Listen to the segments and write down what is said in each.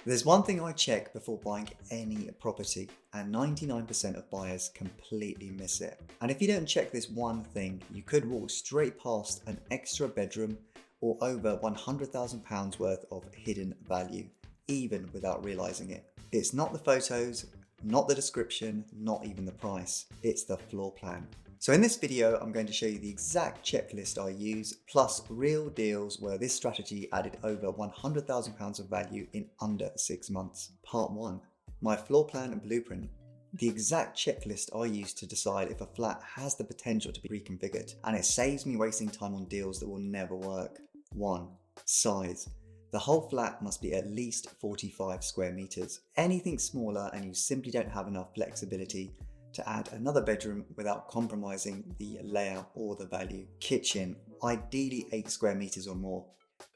There's one thing I check before buying any property, and 99% of buyers completely miss it. And if you don't check this one thing, you could walk straight past an extra bedroom or over £100,000 worth of hidden value, even without realizing it. It's not the photos, not the description, not even the price. It's the floor plan. So in this video, I'm going to show you the exact checklist I use, plus real deals where this strategy added over £100,000 of value in under 6 months. Part 1. My floor plan and blueprint. The exact checklist I use to decide if a flat has the potential to be reconfigured, and it saves me wasting time on deals that will never work. 1. Size. The whole flat must be at least 45 square meters. Anything smaller and you simply don't have enough flexibility to add another bedroom without compromising the layout or the value. Kitchen, ideally 8 square meters or more.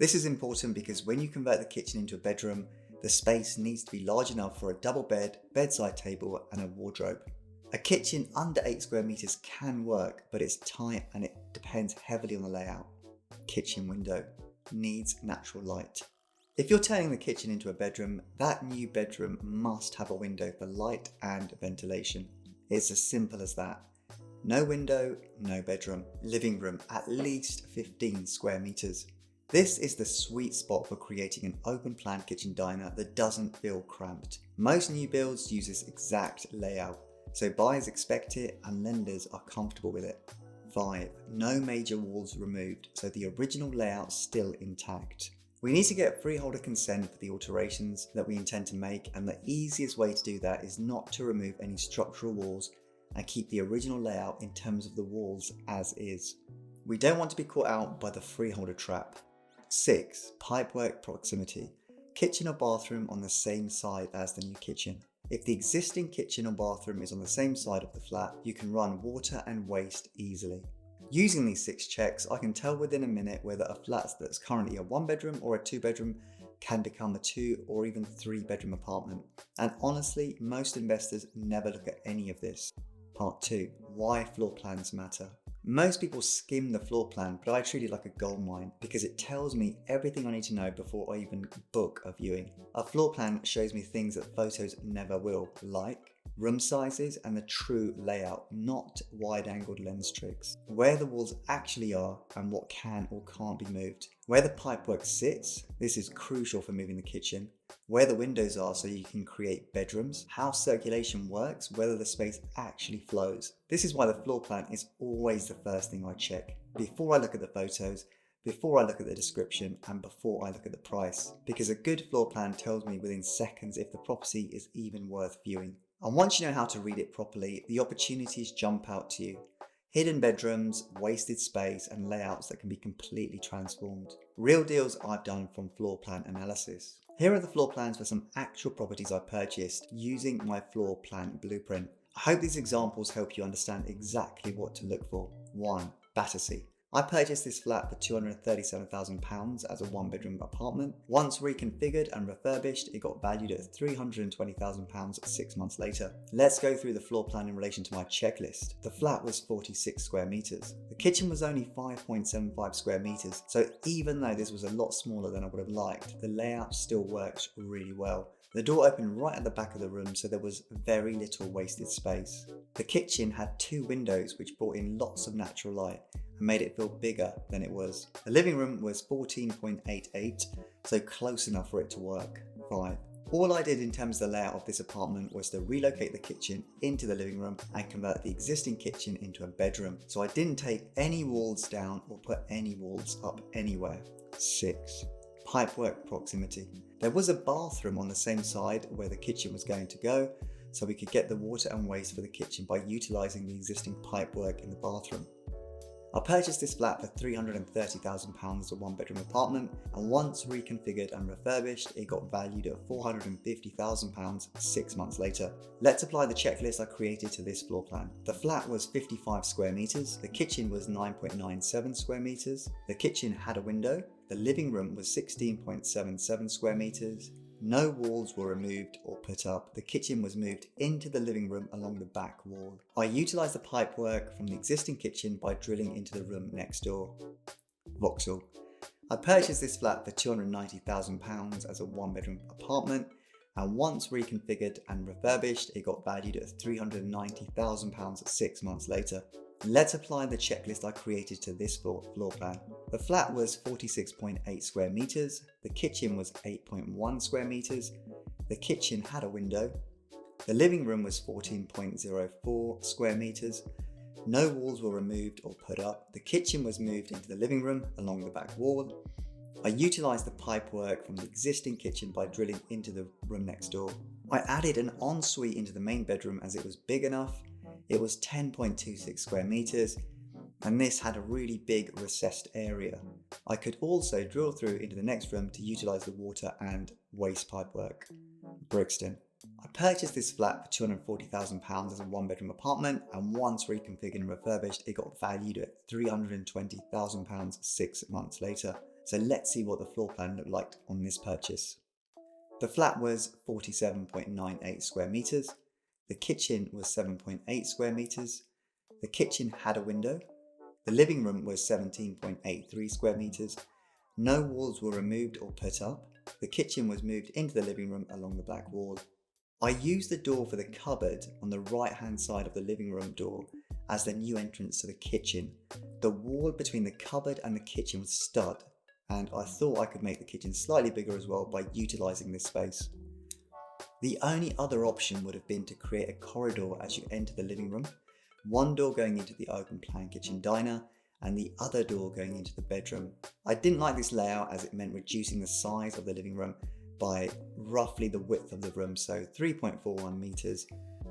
This is important because when you convert the kitchen into a bedroom, the space needs to be large enough for a double bed, bedside table and a wardrobe. A kitchen under 8 square meters can work, but it's tight and it depends heavily on the layout. Kitchen window, needs natural light. If you're turning the kitchen into a bedroom, that new bedroom must have a window for light and ventilation. It's as simple as that. No window, no bedroom. Living room, at least 15 square meters. This is the sweet spot for creating an open plan kitchen diner that doesn't feel cramped. Most new builds use this exact layout, so buyers expect it and lenders are comfortable with it. 5. No major walls removed, so the original layout's still intact. We need to get freeholder consent for the alterations that we intend to make, and the easiest way to do that is not to remove any structural walls and keep the original layout in terms of the walls as is. We don't want to be caught out by the freeholder trap. 6. Pipework proximity. Kitchen or bathroom on the same side as the new kitchen. If the existing kitchen or bathroom is on the same side of the flat, you can run water and waste easily. Using these 6 checks, I can tell within a minute whether a flat that's currently a 1 bedroom or a 2 bedroom can become a 2 or even 3 bedroom apartment. And honestly, most investors never look at any of this. Part 2. Why floor plans matter. Most people skim the floor plan, but I treat it like a goldmine because it tells me everything I need to know before I even book a viewing. A floor plan shows me things that photos never will, like room sizes and the true layout, not wide-angled lens tricks. Where the walls actually are and what can or can't be moved. Where the pipework sits, this is crucial for moving the kitchen. Where the windows are so you can create bedrooms. How circulation works, whether the space actually flows. This is why the floor plan is always the first thing I check. Before I look at the photos, before I look at the description, and before I look at the price. Because a good floor plan tells me within seconds if the property is even worth viewing. And once you know how to read it properly, the opportunities jump out to you. Hidden bedrooms, wasted space, and layouts that can be completely transformed. Real deals I've done from floor plan analysis. Here are the floor plans for some actual properties I purchased using my floor plan blueprint. I hope these examples help you understand exactly what to look for. 1. Battersea. I purchased this flat for £237,000 as a 1-bedroom apartment. Once reconfigured and refurbished, it got valued at £320,000 6 months later. Let's go through the floor plan in relation to my checklist. The flat was 46 square meters. The kitchen was only 5.75 square meters, so even though this was a lot smaller than I would have liked, the layout still worked really well. The door opened right at the back of the room, so there was very little wasted space. The kitchen had 2 windows which brought in lots of natural light and made it feel bigger than it was. The living room was 14.88, so close enough for it to work. 5. All I did in terms of the layout of this apartment was to relocate the kitchen into the living room and convert the existing kitchen into a bedroom. So I didn't take any walls down or put any walls up anywhere. 6. Pipework proximity. There was a bathroom on the same side where the kitchen was going to go, so we could get the water and waste for the kitchen by utilising the existing pipework in the bathroom. I purchased this flat for £330,000 as a 1-bedroom apartment, and once reconfigured and refurbished, it got valued at £450,000 6 months later. Let's apply the checklist I created to this floor plan. The flat was 55 square meters, the kitchen was 9.97 square meters, the kitchen had a window, the living room was 16.77 square meters, no walls were removed or put up. The kitchen was moved into the living room along the back wall. I utilised the pipework from the existing kitchen by drilling into the room next door. Vauxhall. I purchased this flat for £290,000 as a one-bedroom apartment, and once reconfigured and refurbished, it got valued at £390,000 6 months later. Let's apply the checklist I created to this floor plan. The flat was 46.8 square meters, the kitchen was 8.1 square meters, the kitchen had a window, the living room was 14.04 square meters, no walls were removed or put up, the kitchen was moved into the living room along the back wall. I utilised the pipework from the existing kitchen by drilling into the room next door. I added an ensuite into the main bedroom as it was big enough. It was 10.26 square meters, and this had a really big recessed area. I could also drill through into the next room to utilise the water and waste pipework. Brixton. I purchased this flat for £240,000 as a one-bedroom apartment, and once reconfigured and refurbished, it got valued at £320,000 6 months later. So let's see what the floor plan looked like on this purchase. The flat was 47.98 square meters. The kitchen was 7.8 square meters. The kitchen had a window. The living room was 17.83 square meters. No walls were removed or put up. The kitchen was moved into the living room along the back wall. I used the door for the cupboard on the right hand side of the living room door as the new entrance to the kitchen. The wall between the cupboard and the kitchen was stud, and I thought I could make the kitchen slightly bigger as well by utilising this space. The only other option would have been to create a corridor as you enter the living room, one door going into the open plan kitchen diner and the other door going into the bedroom. I didn't like this layout as it meant reducing the size of the living room by roughly the width of the room, so 3.41 meters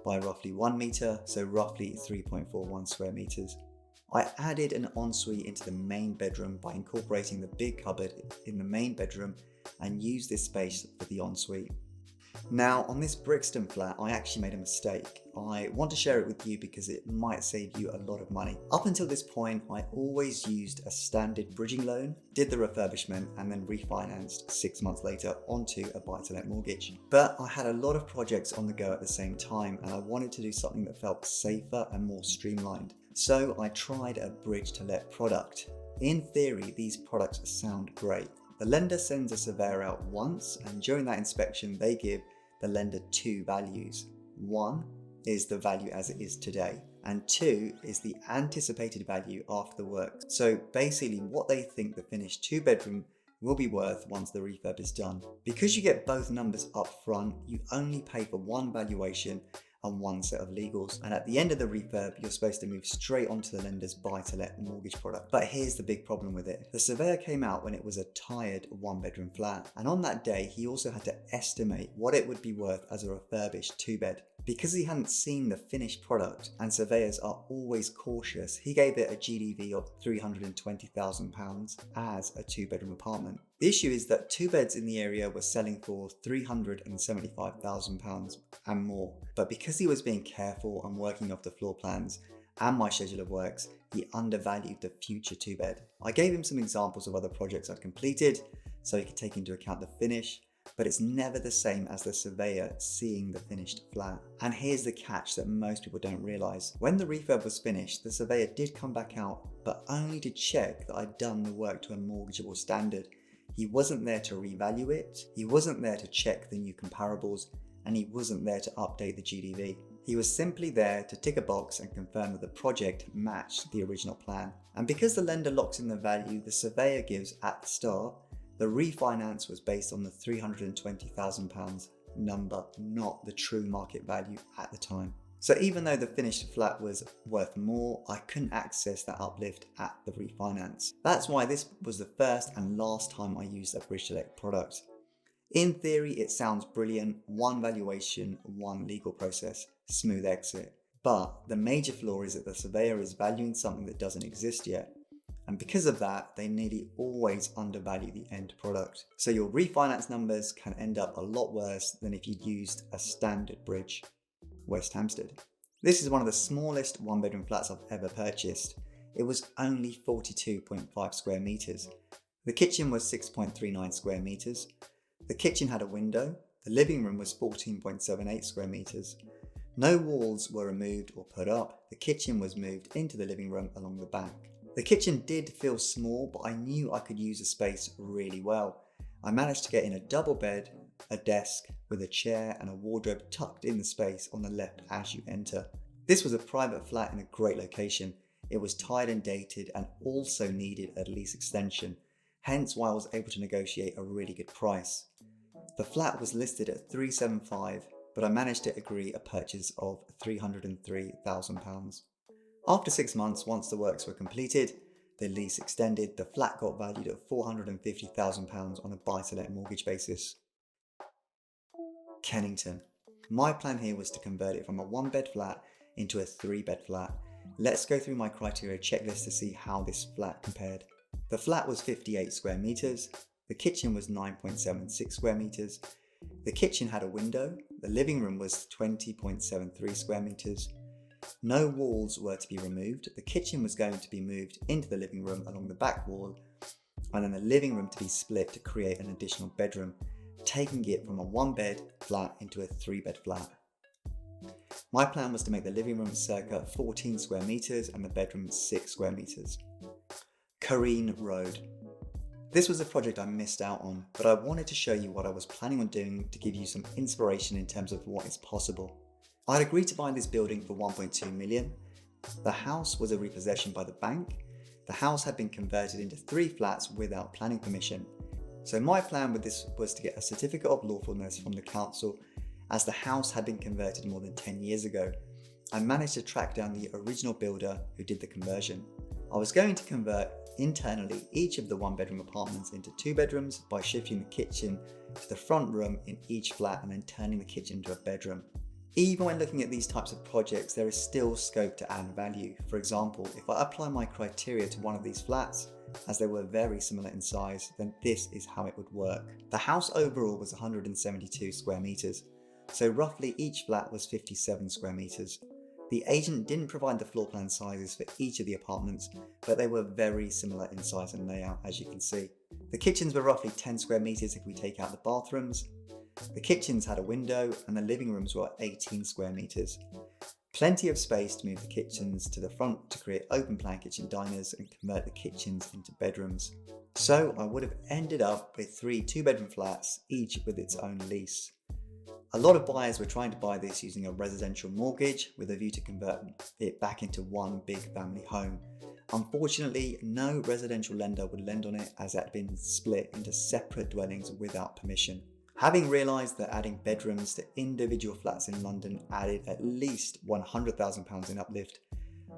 by roughly 1 meter, so roughly 3.41 square meters. I added an ensuite into the main bedroom by incorporating the big cupboard in the main bedroom and used this space for the ensuite. Now on this Brixton flat, I actually made a mistake. I want to share it with you because it might save you a lot of money. Up until this point, I always used a standard bridging loan, did the refurbishment and then refinanced 6 months later onto a buy-to-let mortgage. But I had a lot of projects on the go at the same time and I wanted to do something that felt safer and more streamlined. So I tried a bridge-to-let product. In theory, these products sound great. The lender sends a surveyor out once, and during that inspection they give the lender two values. One is the value as it is today, and two is the anticipated value after the work. So basically what they think the finished 2-bedroom will be worth once the refurb is done. Because you get both numbers up front, you only pay for one valuation and one set of legals, and at the end of the refurb you're supposed to move straight onto the lender's buy-to-let mortgage product. But here's the big problem with it. The surveyor came out when it was a tired 1-bedroom flat, and on that day he also had to estimate what it would be worth as a refurbished 2-bed. Because he hadn't seen the finished product, and surveyors are always cautious, he gave it a GDV of £320,000 as a 2-bedroom apartment. The issue is that 2 beds in the area were selling for £375,000 and more, but because he was being careful and working off the floor plans and my schedule of works, he undervalued the future 2-bed. I gave him some examples of other projects I'd completed so he could take into account the finish, but it's never the same as the surveyor seeing the finished flat. And here's the catch that most people don't realise. When the refurb was finished, the surveyor did come back out, but only to check that I'd done the work to a mortgageable standard. He wasn't there to revalue it, he wasn't there to check the new comparables, and he wasn't there to update the GDV. He was simply there to tick a box and confirm that the project matched the original plan. And because the lender locks in the value the surveyor gives at the start, the refinance was based on the £320,000 number, not the true market value at the time. So even though the finished flat was worth more, I couldn't access that uplift at the refinance. That's why this was the first and last time I used a bridge-to-let product. In theory, it sounds brilliant, one valuation, one legal process, smooth exit. But the major flaw is that the surveyor is valuing something that doesn't exist yet. And because of that, they nearly always undervalue the end product. So your refinance numbers can end up a lot worse than if you'd used a standard bridge. West Hampstead. This is one of the smallest 1-bedroom flats I've ever purchased. It was only 42.5 square meters. The kitchen was 6.39 square meters. The kitchen had a window. The living room was 14.78 square meters. No walls were removed or put up. The kitchen was moved into the living room along the back. The kitchen did feel small, but I knew I could use the space really well. I managed to get in a double bed, a desk with a chair and a wardrobe tucked in the space on the left as you enter. This was a private flat in a great location. It was tired and dated and also needed a lease extension, hence why I was able to negotiate a really good price. The flat was listed at £375, but I managed to agree a purchase of £303,000. After 6 months, once the works were completed, the lease extended, the flat got valued at £450,000 on a buy-to-let mortgage basis. Kennington. My plan here was to convert it from a 1-bed flat into a 3-bed flat. Let's go through my criteria checklist to see how this flat compared. The flat was 58 square meters. The kitchen was 9.76 square meters. The kitchen had a window. The living room was 20.73 square meters. No walls were to be removed. The kitchen was going to be moved into the living room along the back wall, and then the living room to be split to create an additional bedroom, taking it from a 1-bed flat into a 3-bed flat. My plan was to make the living room circa 14 square meters and the bedroom 6 square meters. Careen Road. This was a project I missed out on, but I wanted to show you what I was planning on doing to give you some inspiration in terms of what is possible. I'd agreed to buy this building for 1.2 million. The house was a repossession by the bank. The house had been converted into 3 flats without planning permission. So my plan with this was to get a certificate of lawfulness from the council, as the house had been converted more than 10 years ago. I managed to track down the original builder who did the conversion. I was going to convert internally each of the 1-bedroom apartments into 2 bedrooms by shifting the kitchen to the front room in each flat and then turning the kitchen into a bedroom. Even when looking at these types of projects, there is still scope to add value. For example, if I apply my criteria to one of these flats, as they were very similar in size, then this is how it would work. The house overall was 172 square meters, so roughly each flat was 57 square meters. The agent didn't provide the floor plan sizes for each of the apartments, but they were very similar in size and layout, as you can see. The kitchens were roughly 10 square meters if we take out the bathrooms. The kitchens had a window and the living rooms were 18 square meters. Plenty of space to move the kitchens to the front to create open plan kitchen diners and convert the kitchens into bedrooms. So I would have ended up with 3 2-bedroom flats, each with its own lease. A lot of buyers were trying to buy this using a residential mortgage with a view to convert it back into one big family home. Unfortunately, no residential lender would lend on it, as it had been split into separate dwellings without permission. Having realised that adding bedrooms to individual flats in London added at least £100,000 in uplift,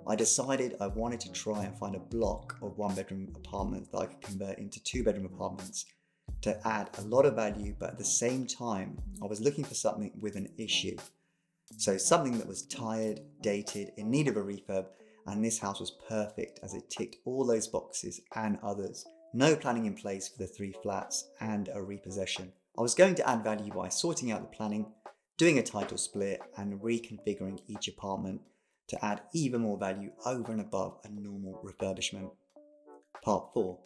I decided I wanted to try and find a block of 1-bedroom apartments that I could convert into 2-bedroom apartments to add a lot of value, but at the same time I was looking for something with an issue. So something that was tired, dated, in need of a refurb, and this house was perfect as it ticked all those boxes and others. No planning in place for the 3 flats and a repossession. I was going to add value by sorting out the planning, doing a title split and reconfiguring each apartment to add even more value over and above a normal refurbishment. Part 4.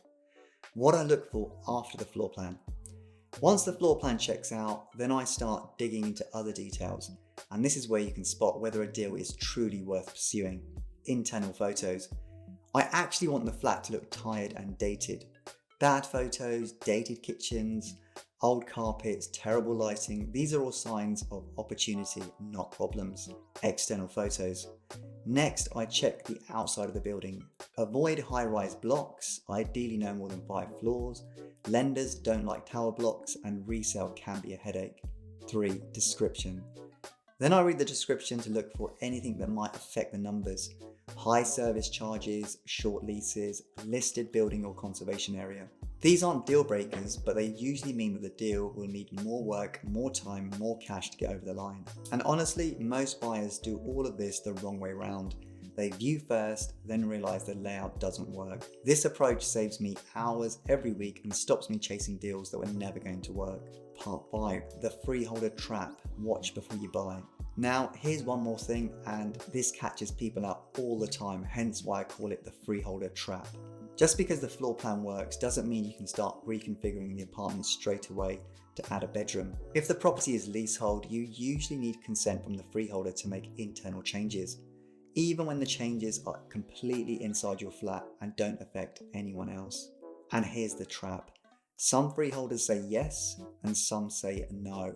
What I look for after the floor plan. Once the floor plan checks out, then I start digging into other details, and this is where you can spot whether a deal is truly worth pursuing. Internal photos. I actually want the flat to look tired and dated. Bad photos, dated kitchens, old carpets, terrible lighting, these are all signs of opportunity, not problems. External photos. Next, I check the outside of the building. Avoid high-rise blocks, ideally no more than 5 floors. Lenders don't like tower blocks and resale can be a headache. 3. Description. Then I read the description to look for anything that might affect the numbers. High service charges, short leases, listed building or conservation area. These aren't deal breakers, but they usually mean that the deal will need more work, more time, more cash to get over the line. And honestly, most buyers do all of this the wrong way round. They view first, then realise the layout doesn't work. This approach saves me hours every week and stops me chasing deals that were never going to work. Part 5. The Freeholder Trap. Watch before you buy. Now, here's one more thing, and this catches people out all the time, hence why I call it the Freeholder Trap. Just because the floor plan works doesn't mean you can start reconfiguring the apartment straight away to add a bedroom. If the property is leasehold, you usually need consent from the freeholder to make internal changes. even when the changes are completely inside your flat and don't affect anyone else. And here's the trap. Some freeholders say yes and some say no.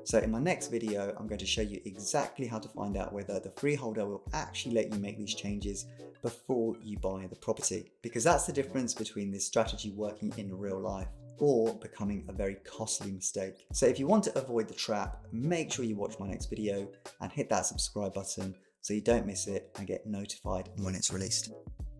So in my next video, I'm going to show you exactly how to find out whether the freeholder will actually let you make these changes before you buy the property. Because that's the difference between this strategy working in real life or becoming a very costly mistake. So if you want to avoid the trap, make sure you watch my next video and hit that subscribe button so you don't miss it and get notified when it's released.